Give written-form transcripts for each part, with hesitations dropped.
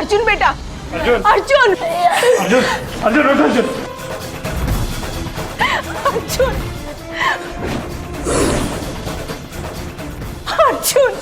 अर्जुन बेटा, अर्जुन अर्जुन, अर्जुन अर्जुन अर्जुन अर्जुन, अर्जुन।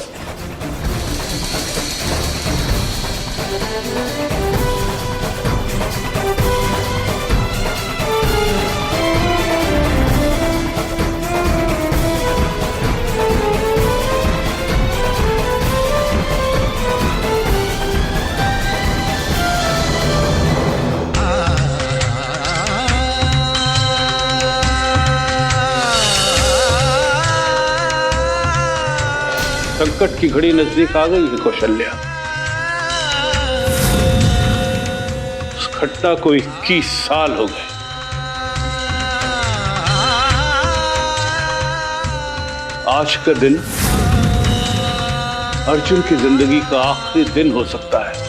संकट की घड़ी नजदीक आ गई है कौशल्या। उस घटना को 21 साल हो गए। आज का दिन अर्जुन की जिंदगी का आखिरी दिन हो सकता है।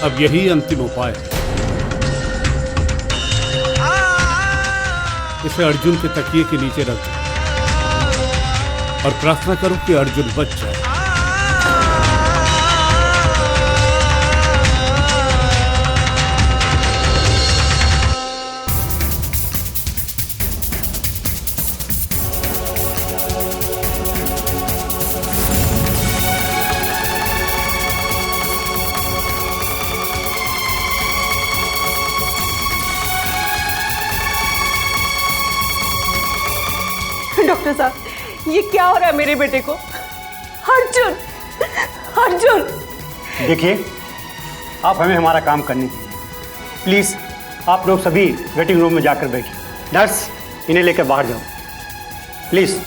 अब यही अंतिम उपाय है। इसे अर्जुन के तकिए के नीचे रख दो और प्रार्थना करो कि अर्जुन बच जाए। डॉक्टर साहब, ये क्या हो रहा है मेरे बेटे को? अर्जुन, अर्जुन। देखिए, आप हमें हमारा काम करने दीजिए प्लीज। आप लोग सभी वेटिंग रूम में जाकर बैठिए। नर्स, इन्हें लेकर बाहर जाओ प्लीज।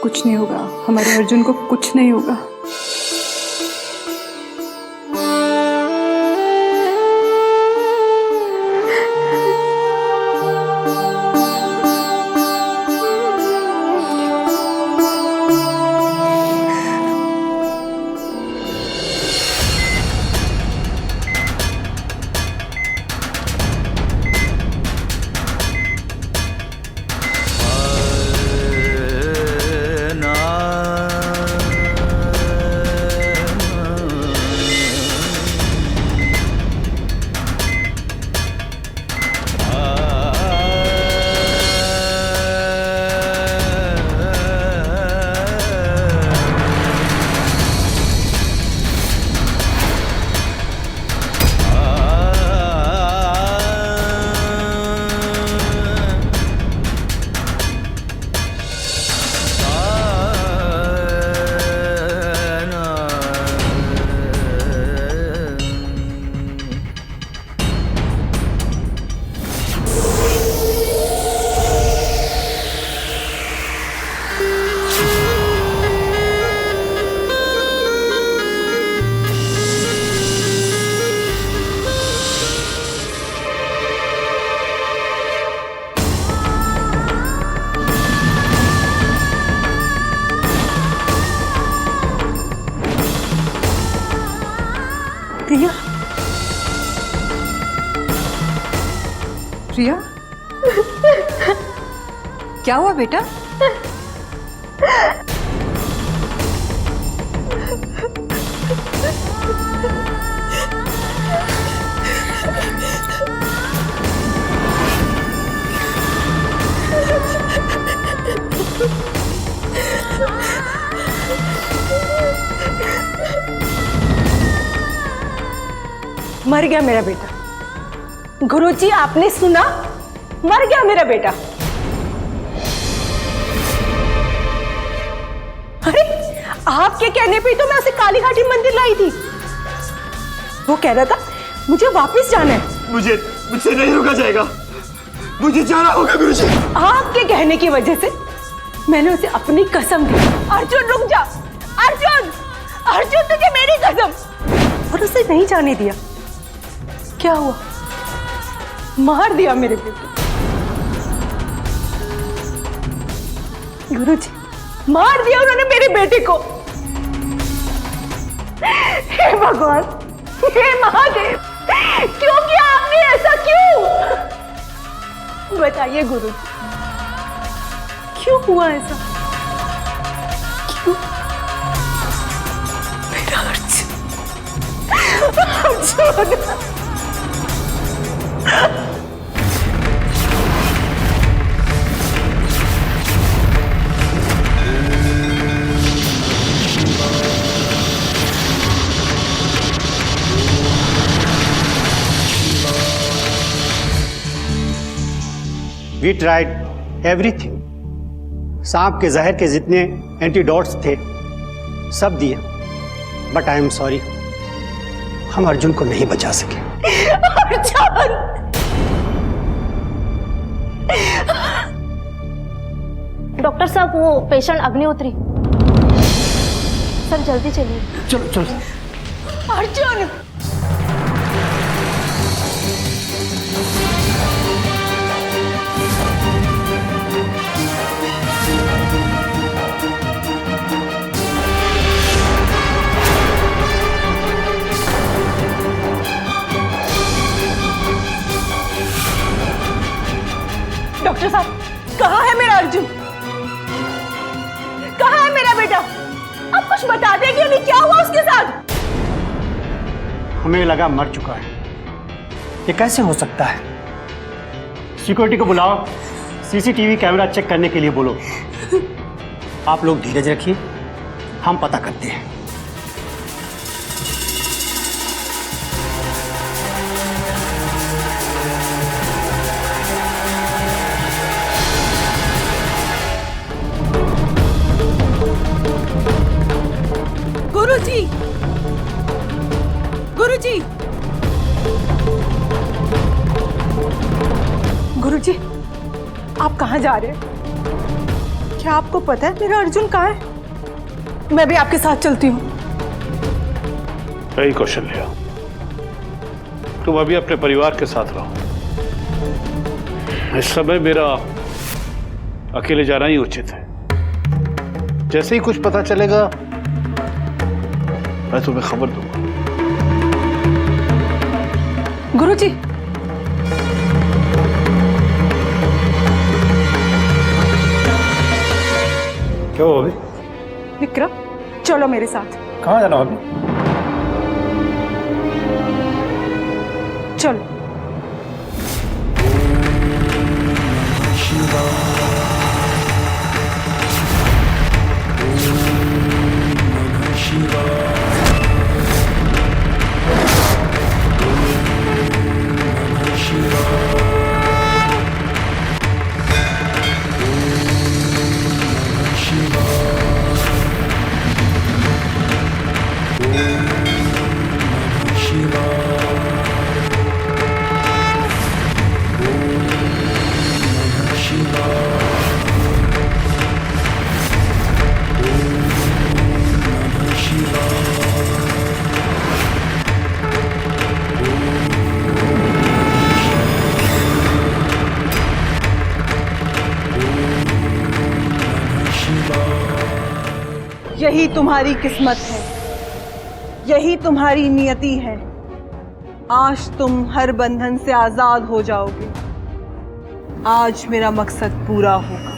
कुछ नहीं होगा, हमारे अर्जुन को कुछ नहीं होगा। प्रिया, प्रिया, क्या हुआ बेटा? मर गया मेरा बेटा। गुरुजी, आपने सुना? मर गया मेरा बेटा। अरे, आपके कहने पे तो मैं उसे काली घाटी मंदिर लाई थी। वो कह रहा था मुझे वापस जाना है। मुझसे नहीं रुका जाएगा, मुझे जाना होगा गुरुजी। आपके कहने की वजह से मैंने उसे अपनी कसम दी। अर्जुन रुक जा, अर्जुन, अर्जुन तुझे मेरी कसम। और उसे नहीं जाने दिया। क्या हुआ? मार दिया मेरे बेटे। गुरुजी, मार दिया उन्होंने मेरे बेटे को। हे भगवान, हे महादेव, क्यों किया आपने ऐसा? क्यों? बताइए गुरुजी, क्यों हुआ ऐसा? क्यों? मेरा अर्जुन, वी ट्राइड एवरीथिंग। सांप के जहर के जितने एंटीडोट्स थे सब दिए, बट आई एम सॉरी, हम अर्जुन को नहीं बचा सके। अर्जुन! डॉक्टर साहब, वो पेशेंट अग्निहोत्री। सर जल्दी चलिए। चलो चलो। अर्जुन! डॉक्टर साहब, कहाँ है मेरा अर्जुन? कहाँ है मेरा बेटा? आप कुछ बता देंगे नहीं, क्या हुआ उसके साथ? हमें लगा मर चुका है। ये कैसे हो सकता है? सिक्योरिटी को बुलाओ, सीसीटीवी कैमरा चेक करने के लिए बोलो। आप लोग धीरज रखिए, हम पता करते हैं। गुरुजी, गुरुजी, गुरुजी, आप कहाँ जा रहे हैं? क्या आपको पता है मेरा अर्जुन कहाँ है? मैं भी आपके साथ चलती हूँ। नहीं कौशल्या, तुम अभी अपने परिवार के साथ रहो। इस समय मेरा अकेले जाना ही उचित है। जैसे ही कुछ पता चलेगा मैं तुम्हें खबर दूंगा। गुरुजी, क्या हुआ अभी? विक्रम, चलो मेरे साथ। कहाँ जाना अभी? चलो। यही तुम्हारी किस्मत है, यही तुम्हारी नियति है। आज तुम हर बंधन से आजाद हो जाओगे। आज मेरा मकसद पूरा होगा।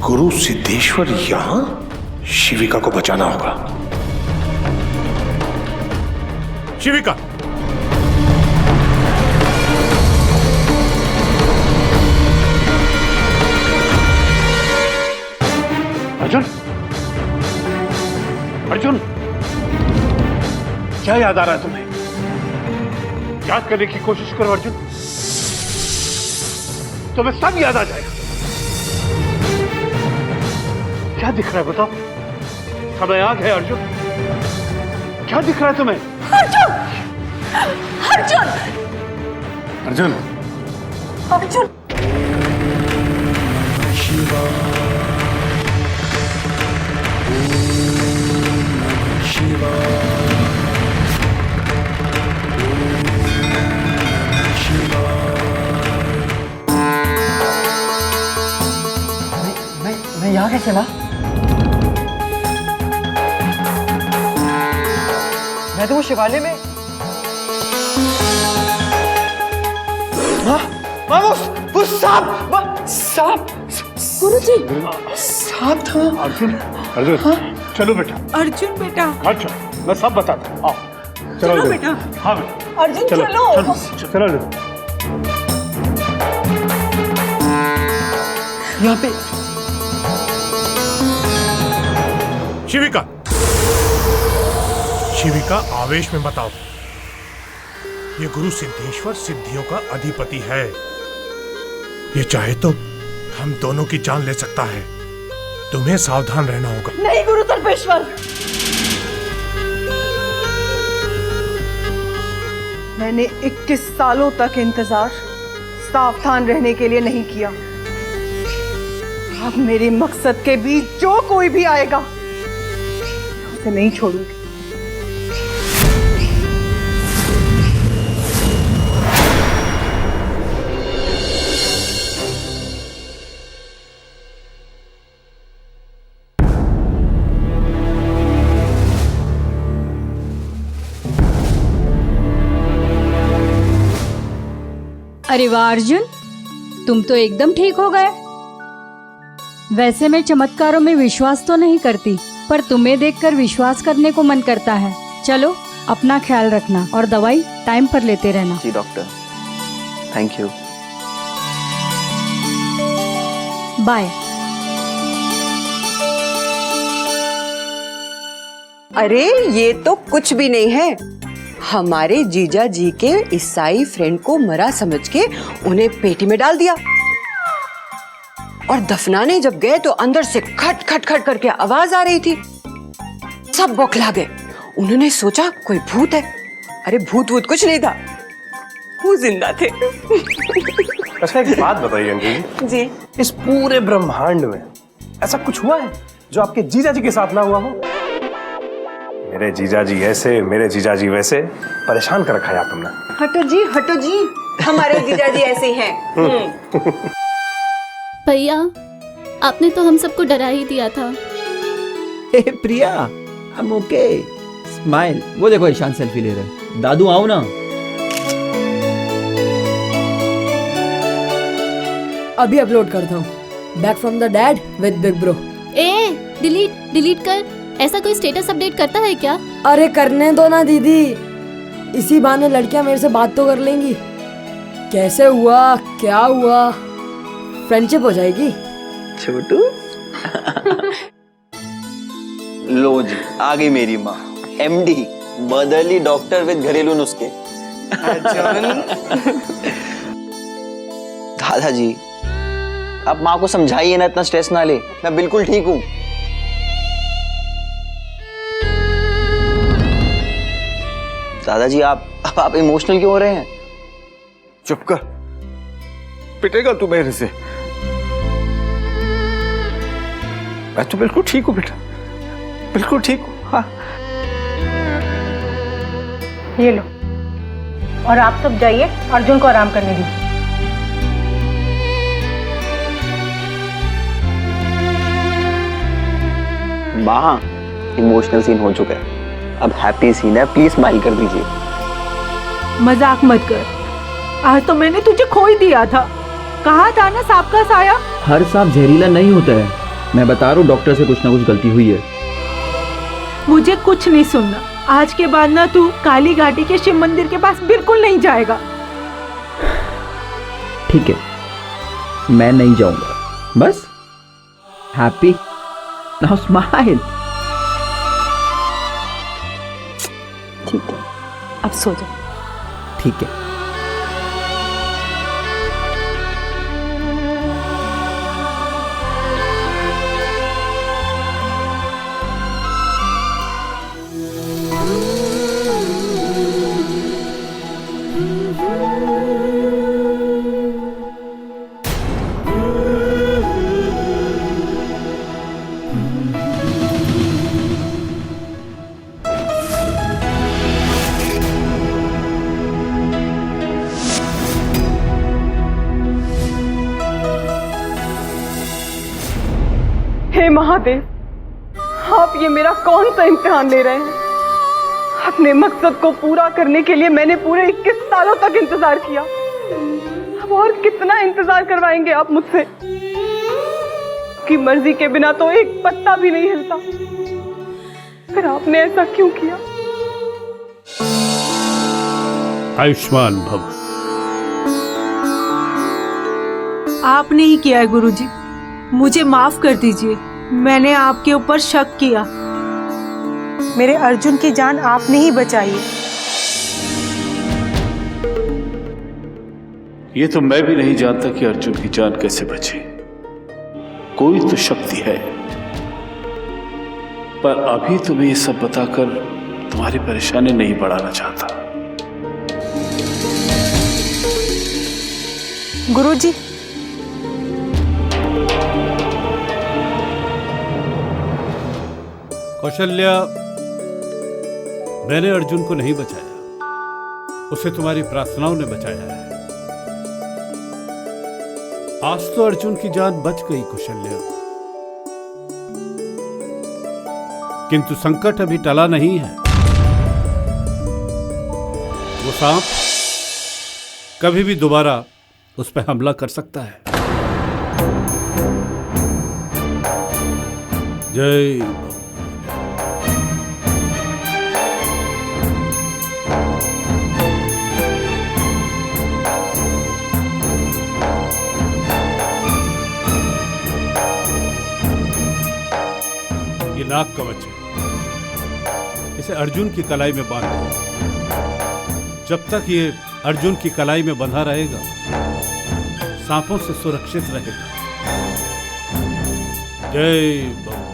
गुरु सिद्धेश्वर यहां? शिविका को बचाना होगा। शिविका, अर्जुन, अर्जुन, क्या याद आ रहा है तुम्हें? याद करने की कोशिश करो अर्जुन, तुम्हें सब याद आ जाएगा। क्या दिख रहा है बताओ? समय आ गया अर्जुन, क्या दिख रहा है तुम्हें? अर्जुन! अर्जुन! अर्जुन, अर्जुन! मैं यहाँ कैसे चला? मैं तो वो शिवालय में। वो सांप गुरुजी! सांप था। अर्जुन, अर्जुन, चलो बेटा, अर्जुन बेटा, घर चलो, मैं सब बताता हूँ। आओ, चलो बेटा। हाँ बेटा, अर्जुन चलो, चलो। चलो अर्जुन। यहाँ पे शिविका, शिविका आवेश में बताओ। ये गुरु सिद्धेश्वर सिद्धियों का अधिपति है। ये चाहे तो हम दोनों की जान ले सकता है। तुम्हें सावधान रहना होगा। नहीं गुरु तर्पेश्वर, मैंने 21 सालों तक इंतजार सावधान रहने के लिए नहीं किया। अब मेरे मकसद के बीच जो कोई भी आएगा उसे नहीं छोड़ूंगी। अरे वाह अर्जुन, तुम तो एकदम ठीक हो गए। वैसे मैं चमत्कारों में विश्वास तो नहीं करती, पर तुम्हें देखकर विश्वास करने को मन करता है। चलो अपना ख्याल रखना और दवाई टाइम पर लेते रहना। जी डॉक्टर, थैंक यू। बाय। अरे ये तो कुछ भी नहीं है। हमारे जीजा जी के ईसाई फ्रेंड को मरा समझ के उन्हें पेटी में डाल दिया और दफनाने जब गए तो अंदर से खट खट खट करके आवाज आ रही थी। सब बौखला गए। उन्होंने सोचा कोई भूत है। अरे भूत वूत कुछ नहीं था, वो जिंदा थे। अच्छा एक बात बताइए अंजलि जी, इस पूरे ब्रह्मांड में ऐसा कुछ हुआ है जो आपके जीजा जी के साथ ना हुआ हो? मेरे जीजा जी ऐसे, मेरे जीजा जी वैसे, परेशान कर रखा है आप तुमने। हटो जी, हमारे जीजा जी ऐसे हैं। भैया, आपने तो हम सबको डरा ही दिया था। हे प्रिया, I'm okay. स्माइल। वो देखो ईशान सेल्फी ले रहे। दादू आओ ना। अभी अपलोड करता हूँ। Back from the dad with big bro. Delete कर। ऐसा कोई स्टेटस अपडेट करता है क्या? अरे करने दो ना दीदी, इसी बहाने लड़कियां मेरे से बात तो कर लेंगी। कैसे हुआ, क्या हुआ, फ्रेंडशिप हो जाएगी। छोटू लो जी, आ गई मेरी माँ MD, बदली डॉक्टर विद घरेलू नुस्खे। दादाजी, आप माँ को समझाइए ना, इतना स्ट्रेस ना ले। मैं बिल्कुल ठीक हूँ। दादाजी आप इमोशनल क्यों हो रहे हैं? चुप कर, पिटेगा तू मेरे से। मैं तो बिल्कुल ठीक हूँ बेटा, बिल्कुल ठीक हूँ। हाँ ये लो, और आप सब जाइए अर्जुन को आराम करने दीजिए। माँ, इमोशनल सीन हो चुका है, अब हैप्पी सीन है। प्लीज स्माइल कर दीजिए। मजाक मत कर, आज तो मैंने तुझे खो ही दिया था। कहा था ना सांप का साया। हर सांप जहरीला नहीं होता है। मैं बता रहा हूँ, डॉक्टर से कुछ ना कुछ गलती हुई है। मुझे कुछ नहीं सुनना। आज के बाद ना तू काली घाटी के शिव मंदिर के पास बिल्कुल नहीं जाएगा। ठीक है, मैं नहीं जाऊंगा। बस हैप्पी। Now smile. ठीक है, अब सो जाओ। ठीक है। हे महादेव, आप ये मेरा कौन सा इम्तिहान ले रहे हैं? अपने मकसद को पूरा करने के लिए मैंने पूरे 21 सालों तक इंतजार किया। अब और कितना इंतजार करवाएंगे आप मुझसे? कि मर्जी के बिना तो एक पत्ता भी नहीं हिलता। फिर आपने ऐसा क्यों किया? आयुष्मान भव। आपने ही किया है गुरुजी, मुझे माफ कर दीजिए। मैंने आपके ऊपर शक किया। मेरे अर्जुन की जान आपने ही बचाई है। ये तो मैं भी नहीं जानता कि अर्जुन की जान कैसे बची। कोई तो शक्ति है, पर अभी तुम्हें ये सब बताकर तुम्हारी परेशानी नहीं बढ़ाना चाहता। गुरुजी, कौशल्या, मैंने अर्जुन को नहीं बचाया, उसे तुम्हारी प्रार्थनाओं ने बचाया है। आज तो अर्जुन की जान बच गई कौशल्या, किंतु संकट अभी टला नहीं है। वो सांप कभी भी दोबारा उस पर हमला कर सकता है। जय नाग कवच है, इसे अर्जुन की कलाई में बांधो। जब तक ये अर्जुन की कलाई में बंधा रहेगा, सांपों से सुरक्षित रहेगा। जय बाबा।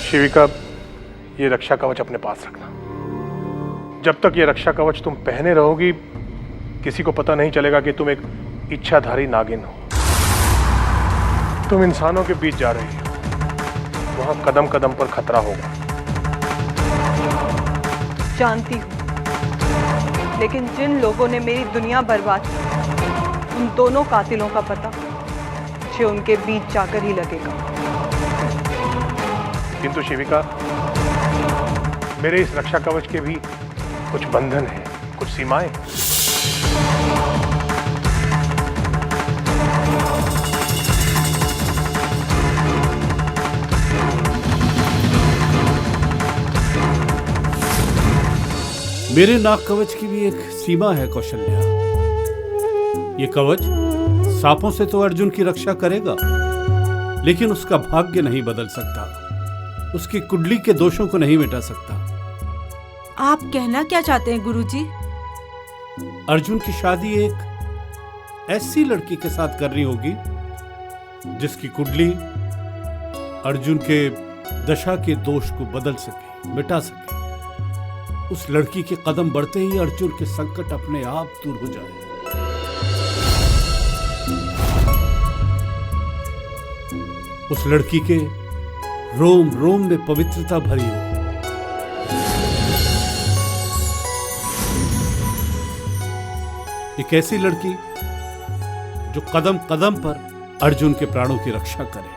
शिविका, ये रक्षा कवच अपने पास रखना। जब तक ये रक्षा कवच तुम पहने रहोगी, किसी को पता नहीं चलेगा कि तुम एक इच्छाधारी नागिन हो। तुम इंसानों के बीच जा रही हो, वहां कदम कदम पर खतरा होगा। जानती हूँ, लेकिन जिन लोगों ने मेरी दुनिया बर्बाद की, उन दोनों कातिलों का पता मुझे उनके बीच जाकर ही लगेगा। किंतु शिविका, मेरे इस रक्षा कवच के भी कुछ बंधन है, कुछ सीमाएं। मेरे नाग कवच की भी एक सीमा है कौशल्या। ये कवच सांपों से तो अर्जुन की रक्षा करेगा, लेकिन उसका भाग्य नहीं बदल सकता, उसकी कुंडली के दोषों को नहीं मिटा सकता। आप कहना क्या चाहते हैं गुरुजी? अर्जुन की शादी एक ऐसी लड़की के साथ करनी होगी जिसकी कुंडली अर्जुन के दशा के दोष को बदल सके, मिटा सके। उस लड़की के कदम बढ़ते ही अर्जुन के संकट अपने आप दूर हो जाए। उस लड़की के रोम रोम में पवित्रता भरी हो। एक ऐसी लड़की जो कदम कदम पर अर्जुन के प्राणों की रक्षा करे।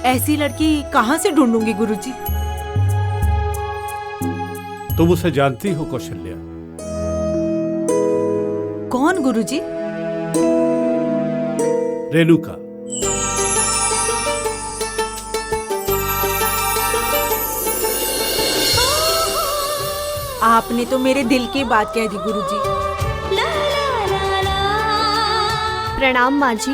ऐसी लड़की कहां से ढूंढूंगी गुरुजी? तुम उसे जानती हो कौशल्या? कौन गुरुजी? रेणुका। आपने तो मेरे दिल की बात कह दी गुरुजी। प्रणाम माँ जी।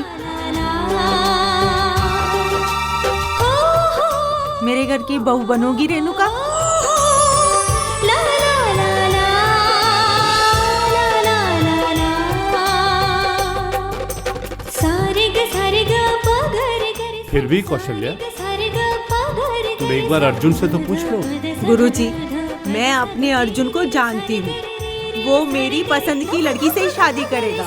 मेरे घर की बहू बनोगी रेणुका? फिर भी कौशल्या, तुम एक बार अर्जुन से तो पूछ लो। गुरुजी, मैं अपने अर्जुन को जानती हूँ। वो मेरी पसंद की लड़की से शादी करेगा।